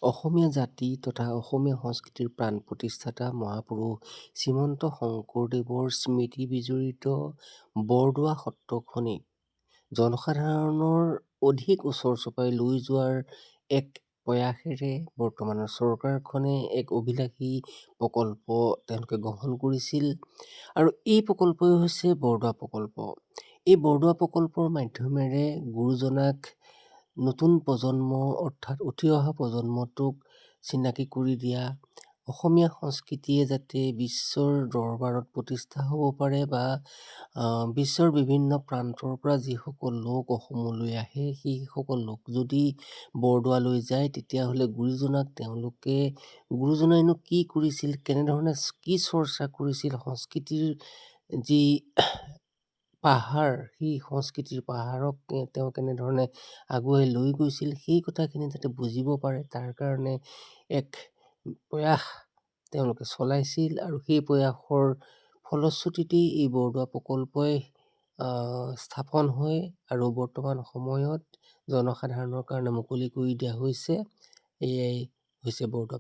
অসমীয়া জাতি তথা অসমীয়া সংস্কৃতিৰ প্ৰাণ প্ৰতিষ্ঠাতা মহাপুৰুষ শ্ৰীমন্ত শংকৰদেৱৰ স্মৃতি বিজড়িত বৰদোৱা সত্ৰখনি জনসাধাৰণৰ অধিক ওচৰ চপাই লৈ যোৱাৰ এক প্ৰয়াসেৰে বৰ্তমানৰ চৰকাৰখনে এক অভিলাষী প্ৰকল্প তেওঁলোকে গ্ৰহণ কৰিছিল আৰু এই প্ৰকল্পই হৈছে বৰদোৱা প্ৰকল্প। এই বৰদোৱা প্ৰকল্পৰ মাধ্যমেৰে গুৰুজনাক নতুন প্ৰজন্ম অৰ্থাৎ উঠি অহা প্ৰজন্মটোক চিনাকি কৰি দিয়া, অসমীয়া সংস্কৃতিয়ে যাতে বিশ্বৰ দৰবাৰত প্ৰতিষ্ঠা হ'ব পাৰে বা বিশ্বৰ বিভিন্ন প্ৰান্তৰ পৰা যিসকল লোক অসমলৈ আহে সেইসকল লোক যদি বৰদোৱালৈ যায় তেতিয়াহ'লে গুৰুজনাইনো কি কৰিছিল, কেনেধৰণে কি চৰ্চা কৰিছিল, সংস্কৃতিৰ যি পাহাৰ সেই সংস্কৃতিৰ পাহাৰক তেওঁ কেনেধৰণে আগুৱাই লৈ গৈছিল সেই কথাখিনি যাতে বুজিব পাৰে তাৰ কাৰণে এক প্ৰয়াস তেওঁলোকে চলাইছিল আৰু সেই প্ৰয়াসৰ ফলশ্ৰুতিতেই এই বৰদোৱা প্ৰকল্পই স্থাপন হয় আৰু বৰ্তমান সময়ত জনসাধাৰণৰ কাৰণে মুকলি কৰি দিয়া হৈছে। এয়াই হৈছে বৰদোৱা